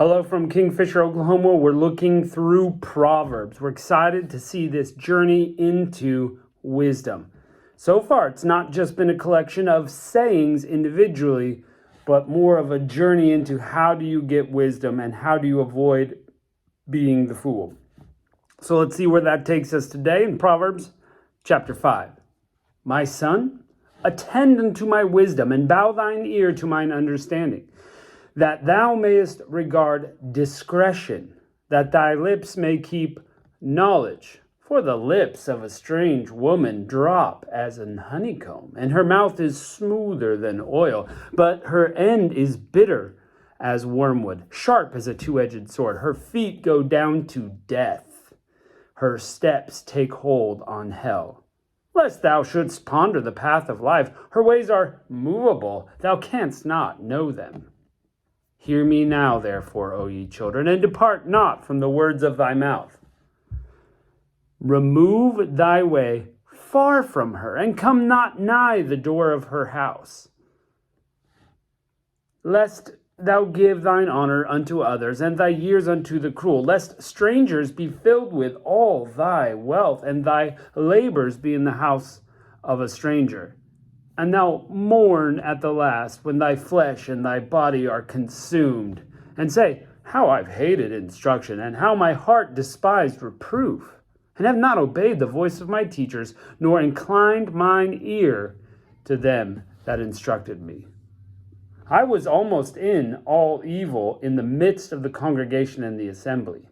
Hello from Kingfisher, Oklahoma. We're looking through Proverbs. We're excited to see this journey into wisdom. So far, it's not just been a collection of sayings individually, but more of a journey into how do you get wisdom and how do you avoid being the fool. So let's see where that takes us today in Proverbs chapter 5. My son, attend unto my wisdom and bow thine ear to mine understanding, that thou mayest regard discretion, that thy lips may keep knowledge. For the lips of a strange woman drop as an honeycomb, and her mouth is smoother than oil, but her end is bitter as wormwood, sharp as a two-edged sword. Her feet go down to death, her steps take hold on hell. Lest thou shouldst ponder the path of life, her ways are movable, thou canst not know them. Hear me now, therefore, O ye children, and depart not from the words of thy mouth. Remove thy way far from her, and come not nigh the door of her house. Lest thou give thine honor unto others, and thy years unto the cruel, lest strangers be filled with all thy wealth, and thy labors be in the house of a stranger. And thou mourn at the last, when thy flesh and thy body are consumed, and say, how I've hated instruction, and how my heart despised reproof, and have not obeyed the voice of my teachers, nor inclined mine ear to them that instructed me. I was almost in all evil in the midst of the congregation and the assembly.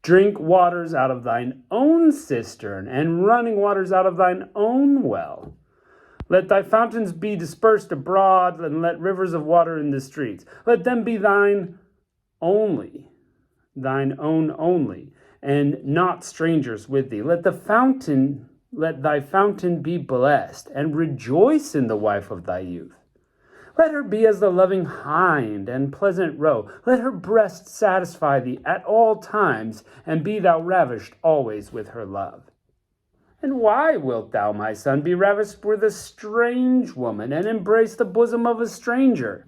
Drink waters out of thine own cistern, and running waters out of thine own well. Let thy fountains be dispersed abroad, and let rivers of water in the streets. Let them be thine own only, and not strangers with thee. Let thy fountain be blessed, and rejoice in the wife of thy youth. Let her be as the loving hind and pleasant roe. Let her breast satisfy thee at all times, and be thou ravished always with her love. And why wilt thou, my son, be ravished with a strange woman, and embrace the bosom of a stranger?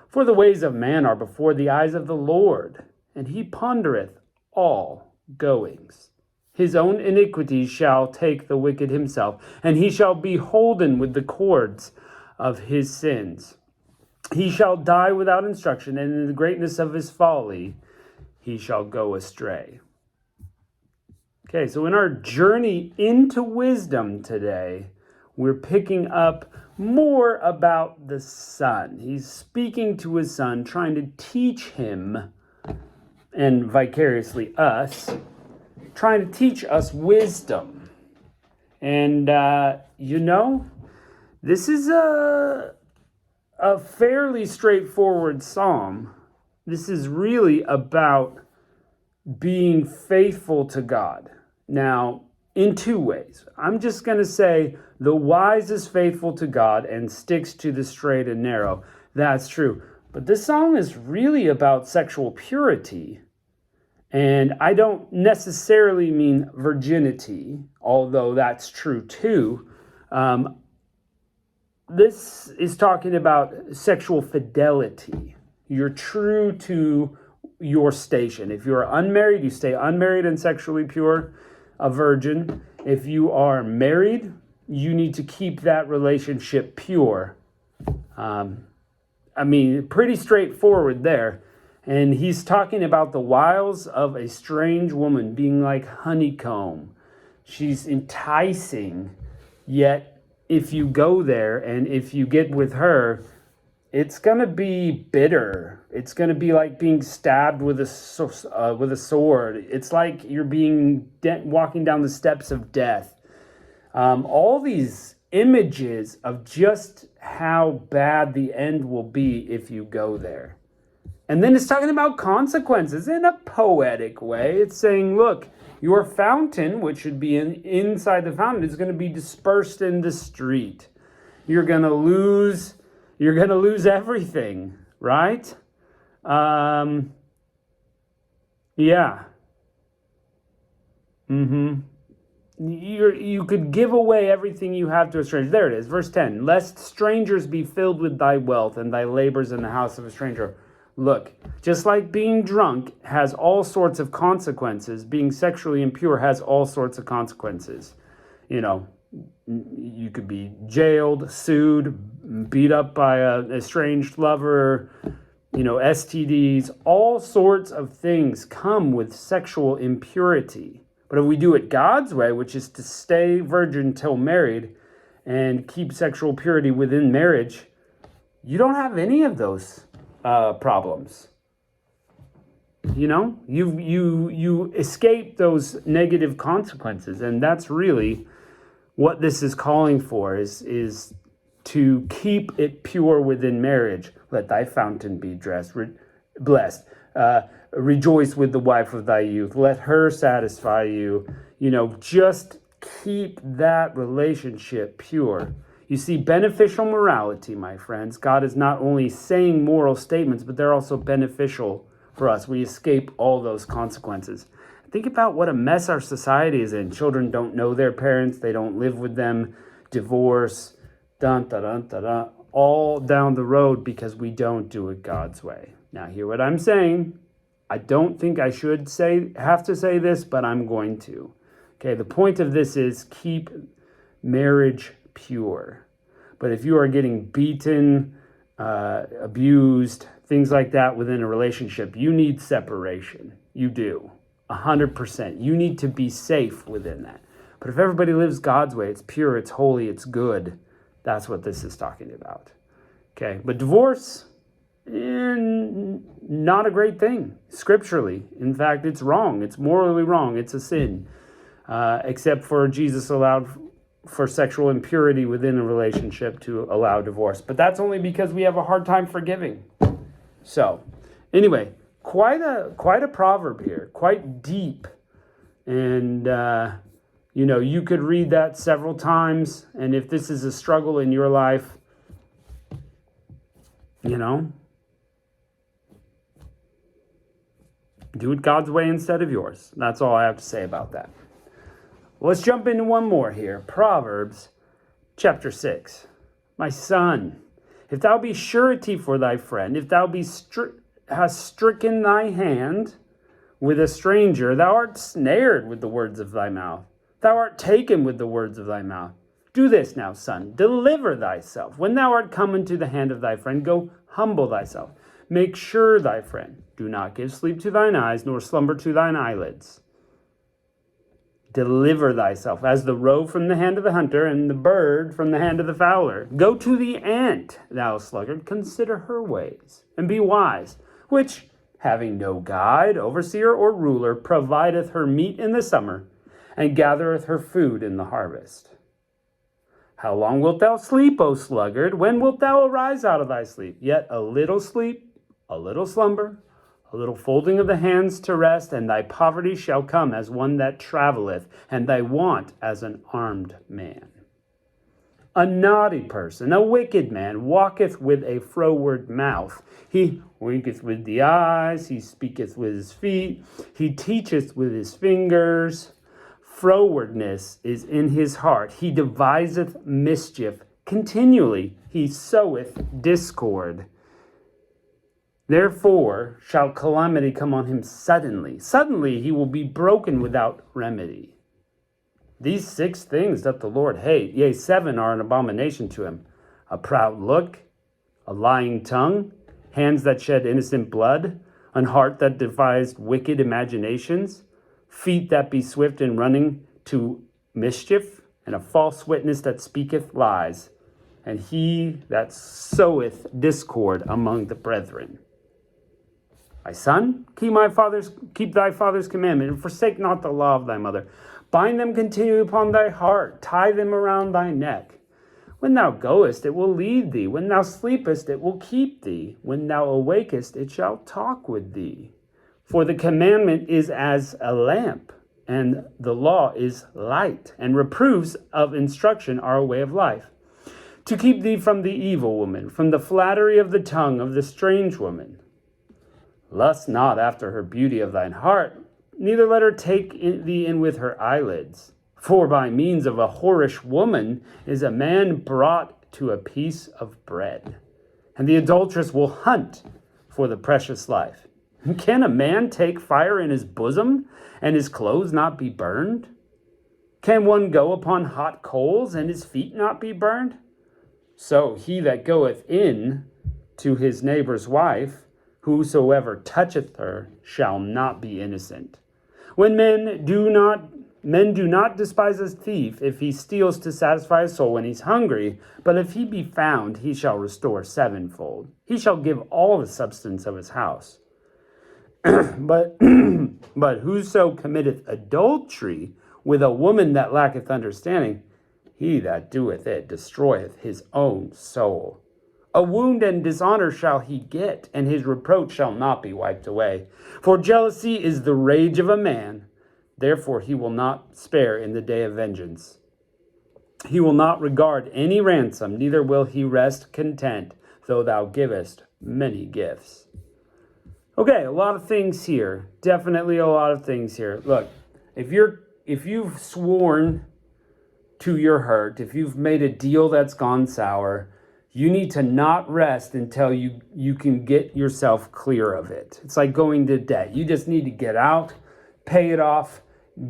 For the ways of man are before the eyes of the Lord, and he pondereth all goings. His own iniquities shall take the wicked himself, and he shall be holden with the cords of his sins. He shall die without instruction, and in the greatness of his folly he shall go astray. Okay, so in our journey into wisdom today, we're picking up more about the son. He's speaking to his son, trying to teach him, and vicariously us, trying to teach us wisdom. And, this is a fairly straightforward psalm. This is really about being faithful to God. Now, in two ways. I'm just going to say the wise is faithful to God and sticks to the straight and narrow. That's true. But this song is really about sexual purity. And I don't necessarily mean virginity, although that's true too. This is talking about sexual fidelity. You're true to your station. If you're unmarried, you stay unmarried and sexually pure, a virgin. If you are married, you need to keep that relationship pure. Pretty straightforward there. And he's talking about the wiles of a strange woman being like honeycomb. She's enticing, yet if you go there and if you get with her, it's going to be bitter. It's going to be like being stabbed with a sword. It's like you're walking down the steps of death. All these images of just how bad the end will be if you go there. And then it's talking about consequences in a poetic way. It's saying, look, your fountain, which should be inside the fountain, is going to be dispersed in the street. You're going to lose everything, right? Yeah. You could give away everything you have to a stranger. There it is, verse 10. Lest strangers be filled with thy wealth, and thy labors in the house of a stranger. Look, just like being drunk has all sorts of consequences, being sexually impure has all sorts of consequences. You know, you could be jailed, sued, beat up by an estranged lover, STDs, all sorts of things come with sexual impurity. But if we do it God's way, which is to stay virgin till married and keep sexual purity within marriage, you don't have any of those problems. You escape those negative consequences, and that's really what this is calling for, is to keep it pure within marriage. Let thy fountain be blessed. Rejoice with the wife of thy youth. Let her satisfy you. Just keep that relationship pure. You see, beneficial morality, my friends, God is not only saying moral statements, but they're also beneficial for us. We escape all those consequences. Think about what a mess our society is in. Children don't know their parents. They don't live with them. Divorce, all down the road because we don't do it God's way. Now, hear what I'm saying. I don't think I should have to say this, but I'm going to. Okay, the point of this is keep marriage pure. But if you are getting beaten, abused, things like that within a relationship, you need separation. You do. 100%. You need to be safe within that. But if everybody lives God's way, it's pure, it's holy, it's good. That's what this is talking about. Okay, but divorce, not a great thing scripturally. In fact, it's wrong. It's morally wrong. It's a sin. Except for Jesus allowed for sexual impurity within a relationship to allow divorce. But that's only because we have a hard time forgiving. So, anyway, quite a proverb here, quite deep. And, you could read that several times. And if this is a struggle in your life, do it God's way instead of yours. That's all I have to say about that. Let's jump into one more here. Proverbs chapter 6. My son, if thou be surety for thy friend, if thou hast stricken thy hand with a stranger, thou art snared with the words of thy mouth. Thou art taken with the words of thy mouth. Do this now, son. Deliver thyself. When thou art come into the hand of thy friend, go humble thyself. Make sure thy friend. Do not give sleep to thine eyes, nor slumber to thine eyelids. Deliver thyself, as the roe from the hand of the hunter, and the bird from the hand of the fowler. Go to the ant, thou sluggard, consider her ways, and be wise, which, having no guide, overseer, or ruler, provideth her meat in the summer, and gathereth her food in the harvest. How long wilt thou sleep, O sluggard? When wilt thou arise out of thy sleep? Yet a little sleep, a little slumber, a little folding of the hands to rest, and thy poverty shall come as one that travelleth, and thy want as an armed man. A naughty person, a wicked man, walketh with a froward mouth. He winketh with the eyes, he speaketh with his feet, he teacheth with his fingers. Frowardness is in his heart. He deviseth mischief continually. He soweth discord. Therefore shall calamity come on him suddenly. Suddenly he will be broken without remedy. These 6 things doth the Lord hate, yea, 7 are an abomination to him. A proud look, a lying tongue, hands that shed innocent blood, an heart that devised wicked imaginations, feet that be swift in running to mischief, and a false witness that speaketh lies, and he that soweth discord among the brethren. My son, keep thy father's commandment, and forsake not the law of thy mother. Bind them continually upon thy heart, tie them around thy neck. When thou goest, it will lead thee. When thou sleepest, it will keep thee. When thou awakest, it shall talk with thee. For the commandment is as a lamp, and the law is light, and reproofs of instruction are a way of life. To keep thee from the evil woman, from the flattery of the tongue of the strange woman. Lust not after her beauty of thine heart, neither let her take thee in with her eyelids. For by means of a whorish woman is a man brought to a piece of bread. And the adulteress will hunt for the precious life. Can a man take fire in his bosom and his clothes not be burned? Can one go upon hot coals and his feet not be burned? So he that goeth in to his neighbor's wife, whosoever toucheth her, shall not be innocent. When men do not despise a thief if he steals to satisfy his soul when he's hungry, but if he be found, he shall restore sevenfold. He shall give all the substance of his house. but whoso committeth adultery with a woman that lacketh understanding, he that doeth it destroyeth his own soul. A wound and dishonor shall he get, and his reproach shall not be wiped away. For jealousy is the rage of a man, therefore he will not spare in the day of vengeance. He will not regard any ransom, neither will he rest content, though thou givest many gifts. Okay, a lot of things here. Definitely a lot of things here. Look, if you've sworn to your hurt, if you've made a deal that's gone sour, you need to not rest until you can get yourself clear of it. It's like going to debt. You just need to get out, pay it off,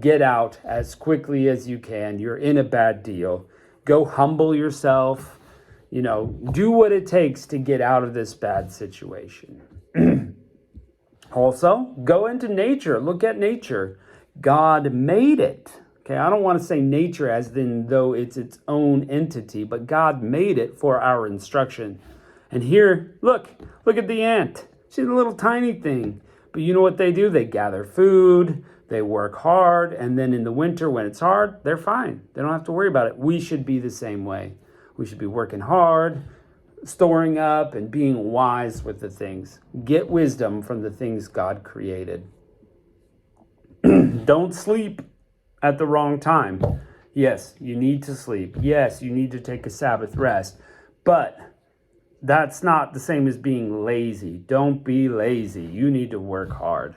get out as quickly as you can. You're in a bad deal. Go humble yourself. Do what it takes to get out of this bad situation. Also, go into nature. Look at nature. God made it. Okay, I don't want to say nature as in though it's its own entity, but God made it for our instruction. And here, look at the ant. She's a little tiny thing. But you know what they do? They gather food, they work hard, and then in the winter when it's hard, they're fine. They don't have to worry about it. We should be the same way. We should be working hard, storing up, and being wise with the things. Get wisdom from the things God created. Don't sleep at the wrong time. Yes, you need to sleep. Yes, you need to take a Sabbath rest. But that's not the same as being lazy. Don't be lazy. You need to work hard.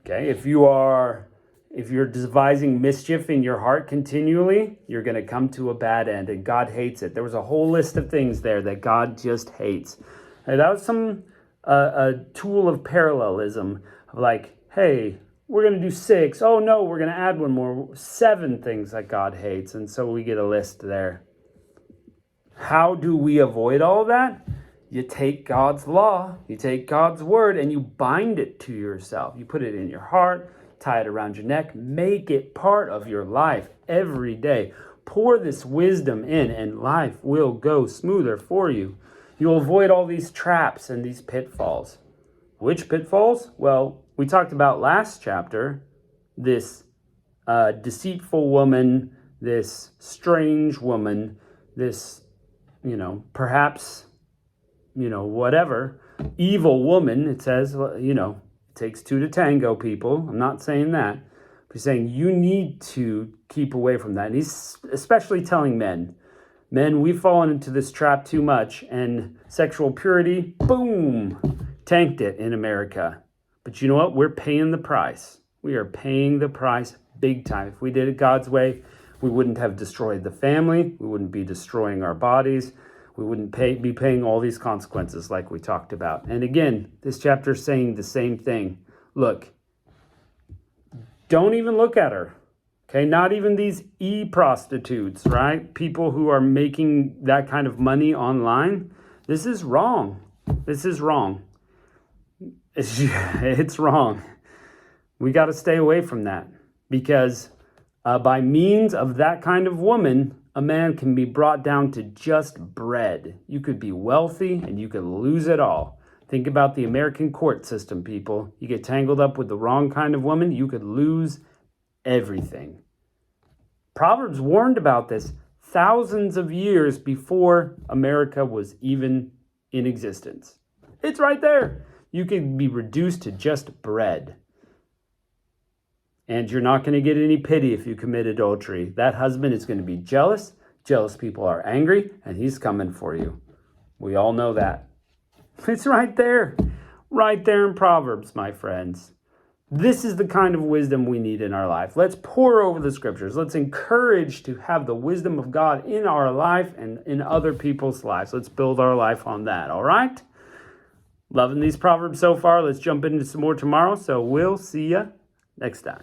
Okay, if you're devising mischief in your heart continually, you're going to come to a bad end, and God hates it. There was a whole list of things there that God just hates. And that was a tool of parallelism of like, hey, we're going to do 6. Oh no, we're going to add one more. 7 things that God hates. And so we get a list there. How do we avoid all that? You take God's law, you take God's word, and you bind it to yourself. You put it in your heart, tie it around your neck, make it part of your life every day. Pour this wisdom in, and life will go smoother for you. You'll avoid all these traps and these pitfalls. Which pitfalls? Well, we talked about last chapter, this deceitful woman, this strange woman, this, perhaps, whatever, evil woman. It says, it takes 2 to tango, people. I'm not saying that. But he's saying you need to keep away from that. And he's especially telling men. Men, we've fallen into this trap too much, and sexual purity, boom, tanked it in America. But you know what? We're paying the price. We are paying the price big time. If we did it God's way, we wouldn't have destroyed the family. We wouldn't be destroying our bodies. We wouldn't be paying all these consequences like we talked about. And again, this chapter is saying the same thing. Look, don't even look at her. Okay, not even these e-prostitutes, right? People who are making that kind of money online. This is wrong. This is wrong. It's wrong. We got to stay away from that, because by means of that kind of woman, a man can be brought down to just bread. You could be wealthy and you could lose it all. Think about the American court system, people. You get tangled up with the wrong kind of woman, you could lose everything. Proverbs warned about this thousands of years before America was even in existence. It's right there. You can be reduced to just bread. And you're not going to get any pity if you commit adultery. That husband is going to be jealous. Jealous people are angry, and he's coming for you. We all know that. It's right there. Right there in Proverbs, my friends. This is the kind of wisdom we need in our life. Let's pore over the scriptures. Let's encourage to have the wisdom of God in our life and in other people's lives. Let's build our life on that, all right? Loving these Proverbs so far. Let's jump into some more tomorrow. So we'll see you next time.